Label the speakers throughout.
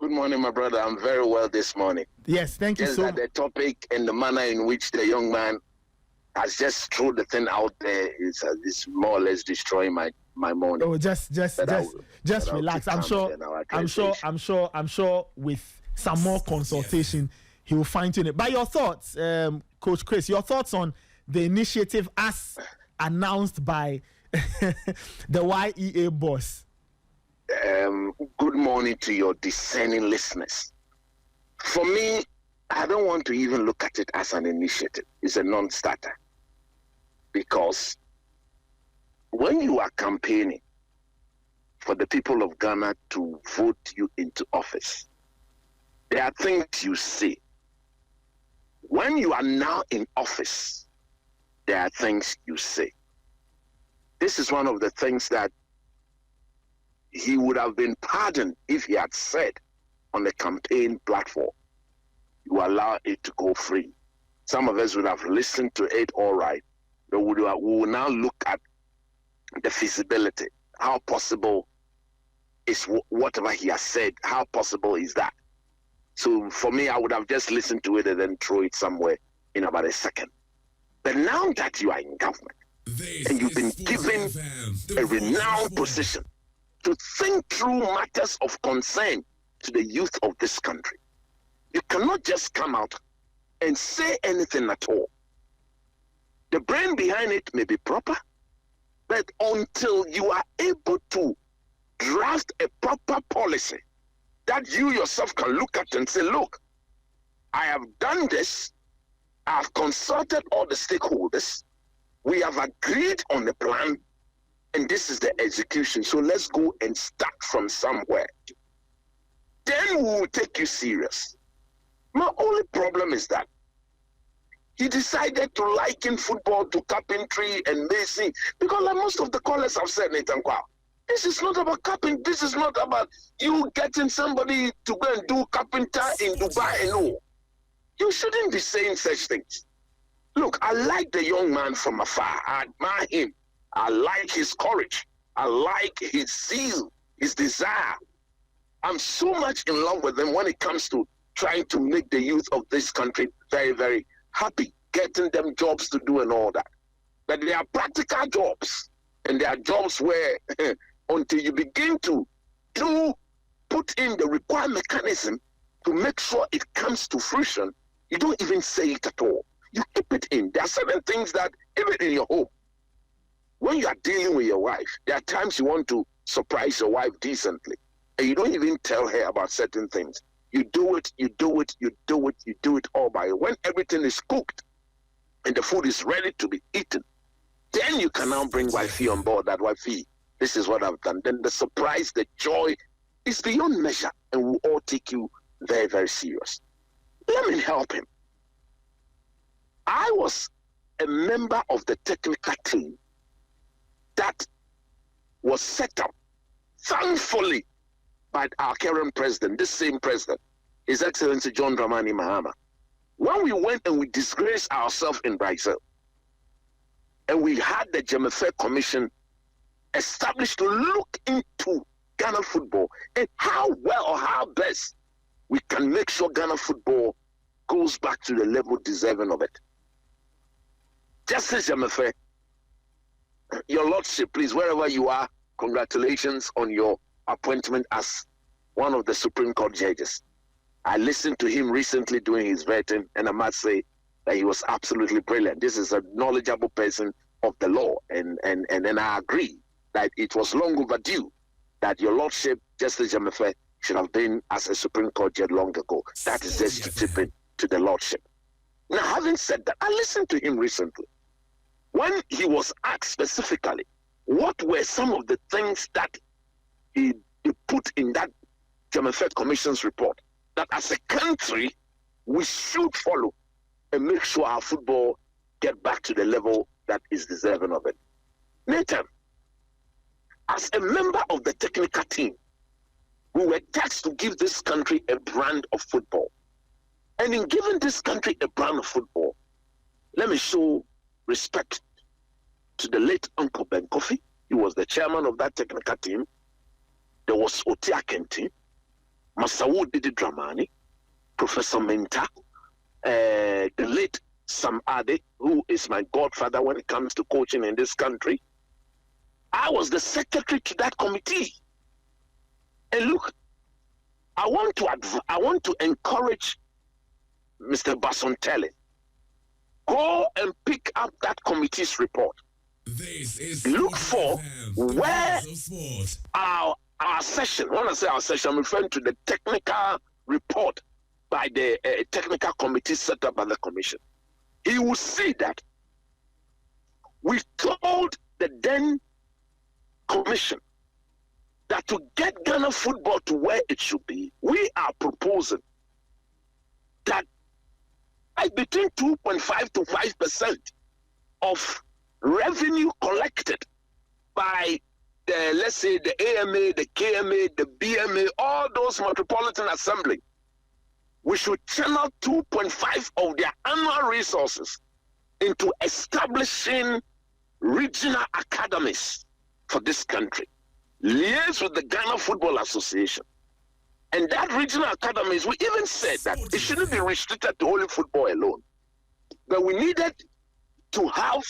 Speaker 1: Good morning, my brother. I'm very well this morning.
Speaker 2: Yes, thank you
Speaker 1: Just
Speaker 2: so
Speaker 1: that the topic and the manner in which the young man has just thrown the thing out there is more or less destroying my morning.
Speaker 2: Oh, just relax. I'm sure with some more consultation, he will fine tune it. But your thoughts, Coach Chris, your thoughts on the initiative as announced by the YEA boss.
Speaker 1: Good morning to your discerning listeners. For me, I don't want to even look at it as an initiative. It's a non-starter. Because when you are campaigning for the people of Ghana to vote you into office, there are things you say. When you are now in office, there are things you say. This is one of the things that he would have been pardoned if he had said on the campaign platform, you allow it to go free. Some of us would have listened to it all right, but we will now look at the feasibility. How possible is whatever he has said? How possible is that? So for me, I would have just listened to it and then throw it somewhere in about a second. But now that you are in government and you've been given a renowned position to think through matters of concern to the youth of this country, you cannot just come out and say anything at all. The brain behind it may be proper, but until you are able to draft a proper policy that you yourself can look at and say, look, I have done this, I've consulted all the stakeholders, we have agreed on the plan, and this is the execution. So let's go and start from somewhere. Then we will take you serious. My only problem is that he decided to liken football to carpentry and mason, because like most of the callers have said, Nathan Kwao, this is not about carpentry. This is not about you getting somebody to go and do carpenter in Dubai and all. You shouldn't be saying such things. Look, I like the young man from afar. I admire him. I like his courage. I like his zeal, his desire. I'm so much in love with him when it comes to trying to make the youth of this country very, very happy, getting them jobs to do and all that. But they are practical jobs, and they are jobs where until you begin to put in the required mechanism to make sure it comes to fruition, you don't even say it at all. You keep it in. There are certain things that even in your home, when you are dealing with your wife, there are times you want to surprise your wife decently, and you don't even tell her about certain things. You do it all by when everything is cooked and the food is ready to be eaten. Then you can now bring wifey on board. That wifey, this is what I've done. Then the surprise, the joy is beyond measure, and will all take you very, very serious. Let me help him. I was a member of the technical team that was set up, thankfully, by our current president, this same president, His Excellency John Dramani Mahama. When we went and we disgraced ourselves in Brazil, and we had the Jemefe Commission established to look into Ghana football and how well or how best we can make sure Ghana football goes back to the level deserving of it. Justice Jemefe, your Lordship, please, wherever you are, congratulations on your appointment as one of the Supreme Court judges. I listened to him recently doing his vetting, and I must say that he was absolutely brilliant. This is a knowledgeable person of the law, and then I agree that it was long overdue that your Lordship, Justice Jemefe, should have been as a Supreme Court judge long ago. That is just to tip it to the Lordship. Now, having said that, I listened to him recently. When he was asked specifically, what were some of the things that he put in that Jemefe Commission's report, that as a country, we should follow and make sure our football get back to the level that is deserving of it. Nathan, as a member of the technical team, we were tasked to give this country a brand of football. And in giving this country a brand of football, let me show respect to the late Uncle Ben Kofi. He was the chairman of that technical team. There was Oti Akenti. Masawu Didi Dramani, Professor Menta, the late Sam Ade, who is my godfather when it comes to coaching in this country. I was the secretary to that committee. And look, I want to encourage Mr. Basintale. Go and pick up that committee's report.
Speaker 3: This is
Speaker 1: look for where our session, when I say our session, I'm referring to the technical report by the technical committee set up by the commission. He will see that we told the then commission that to get Ghana football to where it should be, we are proposing that between 2.5 to 5% of revenue collected by the, let's say, the AMA, the KMA, the BMA, all those metropolitan assembly, we should channel 2.5 of their annual resources into establishing regional academies for this country. Liaise with the Ghana Football Association. And that regional academies, we even said that it shouldn't be restricted to only football alone. But we needed to have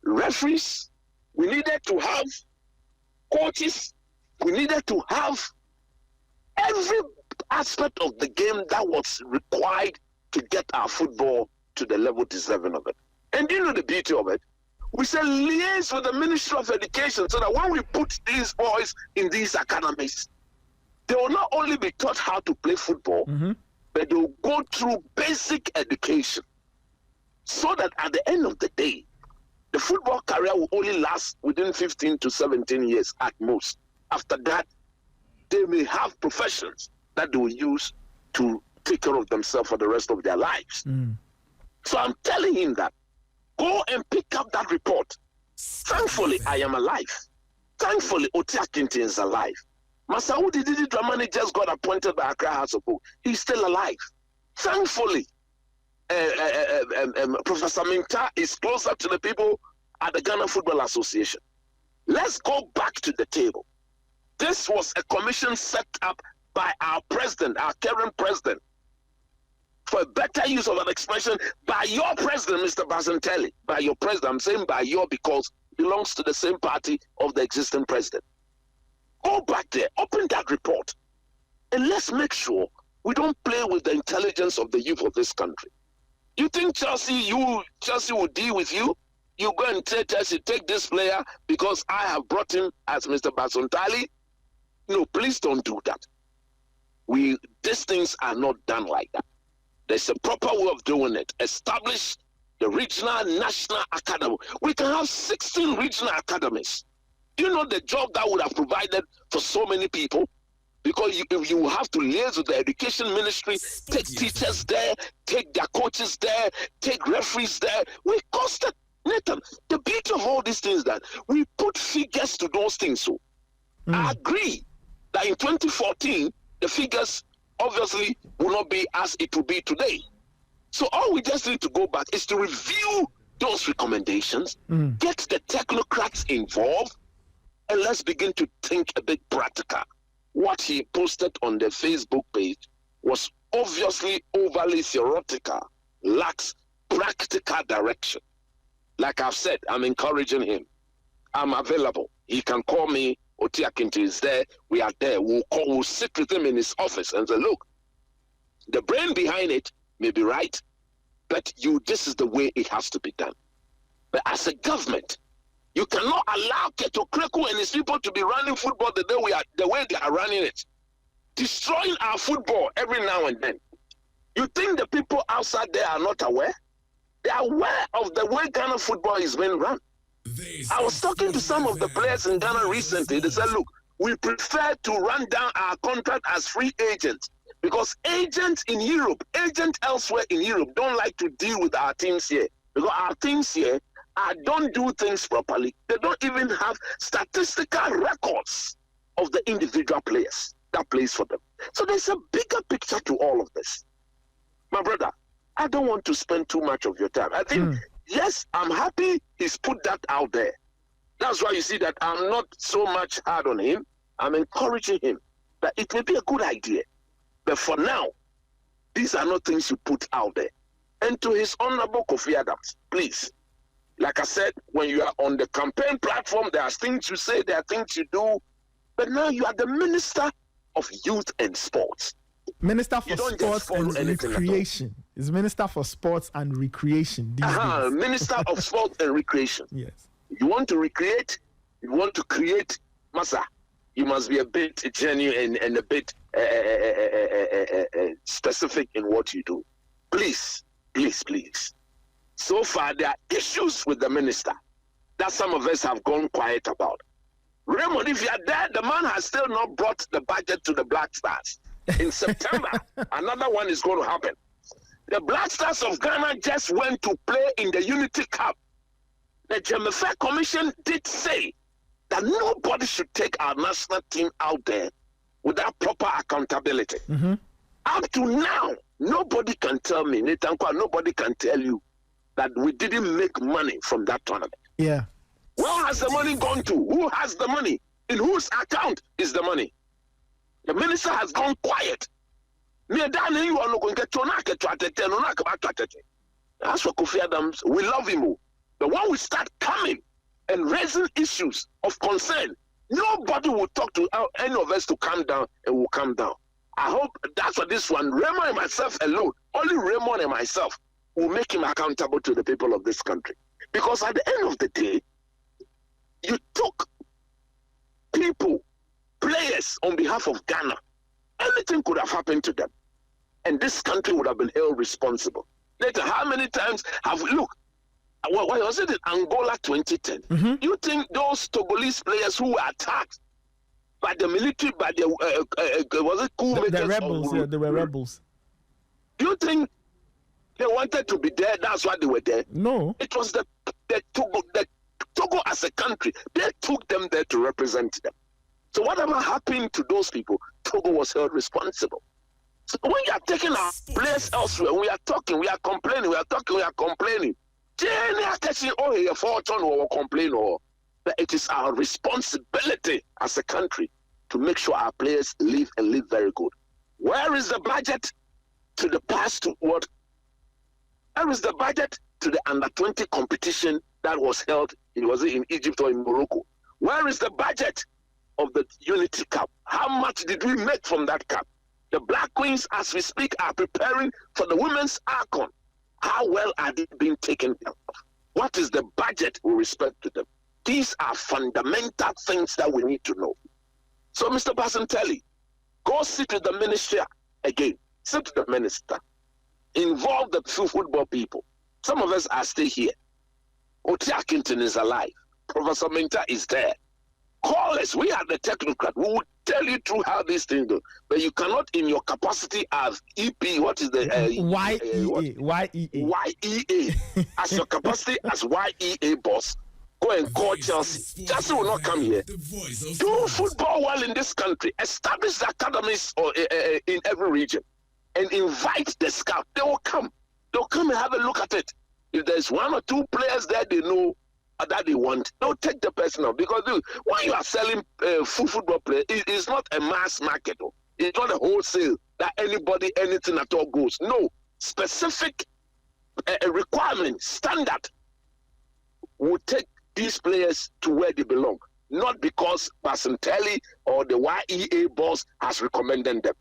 Speaker 1: referees, we needed to have coaches, we needed to have every aspect of the game that was required to get our football to the level deserving of it. And you know the beauty of it? We said liaise with the Ministry of Education so that when we put these boys in these academies, they will not only be taught how to play football, but they will go through basic education so that at the end of the day, the football career will only last within 15 to 17 years at most. After that, they may have professions that they will use to take care of themselves for the rest of their lives. So I'm telling him that, go and pick up that report. Thankfully, I am alive. Thankfully, Otia Kinti is alive. Masaudi Didi Dramani just got appointed by Accra House of Hope. He's still alive. Thankfully, Professor Minta is closer to the people at the Ghana Football Association. Let's go back to the table. This was a commission set up by our president, our current president, for a better use of an expression, by your president, Mr. Basintale. By your president, I'm saying by your because it belongs to the same party of the existing president. Go back there, open that report, and let's make sure we don't play with the intelligence of the youth of this country. You think Chelsea will deal with you? You go and tell Chelsea, take this player because I have brought him as Mr. Basintale? No, please don't do that. These things are not done like that. There's a proper way of doing it. Establish the regional, national academy. We can have 16 regional academies. Do you know the job that would have provided for so many people? Because you have to liaise with the education ministry, take teachers there, take their coaches there, take referees there. We costed, Nathan, the beauty of all these things that we put figures to those things. So I agree that in 2014, the figures obviously will not be as it will be today. So all we just need to go back is to review those recommendations, get the technocrats involved, and let's begin to think a bit practical. What he posted on the Facebook page was obviously overly theoretical, lacks practical direction. Like I've said, I'm encouraging him. I'm available. He can call me. Otia Kinti is there. We are there. We'll sit with him in his office and say, look, the brain behind it may be right, but this is the way it has to be done. But as a government, you cannot allow Keto Kreku and his people to be running football the way they are running it, destroying our football every now and then. You think the people outside there are not aware? They are aware of the way Ghana football is being run. I was talking to some of the players in Ghana recently. They said, look, we prefer to run down our contract as free agents because agents in Europe, agents elsewhere in Europe don't like to deal with our teams here because our teams here don't do things properly. They don't even have statistical records of the individual players that plays for them. So there's a bigger picture to all of this. My brother, I don't want to spend too much of your time. I think, yes, I'm happy he's put that out there. That's why you see that I'm not so much hard on him. I'm encouraging him. that it may be a good idea. But for now, these are not things you put out there. And to His Honorable Kofi Adams, please, like I said, when you are on the campaign platform, there are things you say, there are things you do, but now you are the Minister of Youth and Sports.
Speaker 2: Minister for Sports and Recreation. Is Minister for Sports and Recreation.
Speaker 1: Minister of Sports and Recreation.
Speaker 2: Yes.
Speaker 1: You want to recreate, you want to create, Masa, you must be a bit genuine and a bit specific in what you do. Please, please, please. So far, there are issues with the minister that some of us have gone quiet about. Raymond, if you are there, the man has still not brought the budget to the Black Stars. In September, another one is going to happen. The Black Stars of Ghana just went to play in the Unity Cup. The Jemefe Commission did say that nobody should take our national team out there without proper accountability.
Speaker 2: Mm-hmm.
Speaker 1: Up to now, nobody can tell me, Nathan Kwa, nobody can tell you that we didn't make money from that tournament.
Speaker 2: Yeah.
Speaker 1: Where has the money gone to? Who has the money? In whose account is the money? The minister has gone quiet. As for Kofi Adams, we love him. But when we start coming and raising issues of concern, nobody will talk to any of us to calm down, and will calm down. I hope that's what this one, Raymond and myself alone, only Raymond and myself will make him accountable to the people of this country. Because at the end of the day, you took people, players on behalf of Ghana. Anything could have happened to them. And this country would have been held responsible. Later, how many times have we, look, why was it in Angola 2010?
Speaker 2: Mm-hmm.
Speaker 1: You think those Togolese players who were attacked by the military, by the, was it coup makers?
Speaker 2: The rebels, yeah, they were rebels.
Speaker 1: Do you think they wanted to be there? That's why they were there?
Speaker 2: No.
Speaker 1: It was the Togo as a country. They took them there to represent them. So whatever happened to those people, Togo was held responsible. So when you are taking our place elsewhere, we are talking, we are complaining, we are talking, we are complaining. But it is our responsibility as a country to make sure our players live and live very good. Where is the budget to the past what? Where is the budget to the under-20 competition that was held? Was it in Egypt or in Morocco? Where is the budget of the Unity Cup? How much did we make from that cup? The Black Queens, as we speak, are preparing for the Women's AFCON. How well are they being taken care of? What is the budget with respect to them? These are fundamental things that we need to know. So, Mr. Basintale, go sit with the minister again. Sit with the minister. Involve the football people. Some of us are still here. Oti Akinton is alive. Professor Minta is there. Call us. We are the technocrat. We will tell you through how these things go. But you cannot, in your capacity as EP, what is the YEA. As your capacity as YEA boss, go and call Chelsea. Chelsea will not come here. Do football well in this country. Establish the academies in every region, and invite the scout. They will come. They'll come and have a look at it. If there's one or two players there they know that they want, they'll take the person out. Because dude, when you are selling football players, it's not a mass market. It's not a wholesale that anybody, anything at all goes. No, specific requirement, standard will take these players to where they belong. Not because Basintale or the YEA boss has recommended them.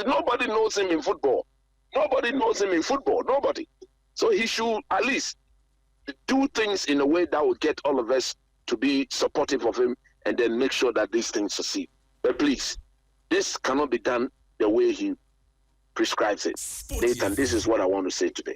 Speaker 1: Nobody knows him in football. Nobody knows him in football. Nobody. So he should at least do things in a way that will get all of us to be supportive of him, and then make sure that these things succeed. But please, this cannot be done the way he prescribes it. Nathan, this is what I want to say today.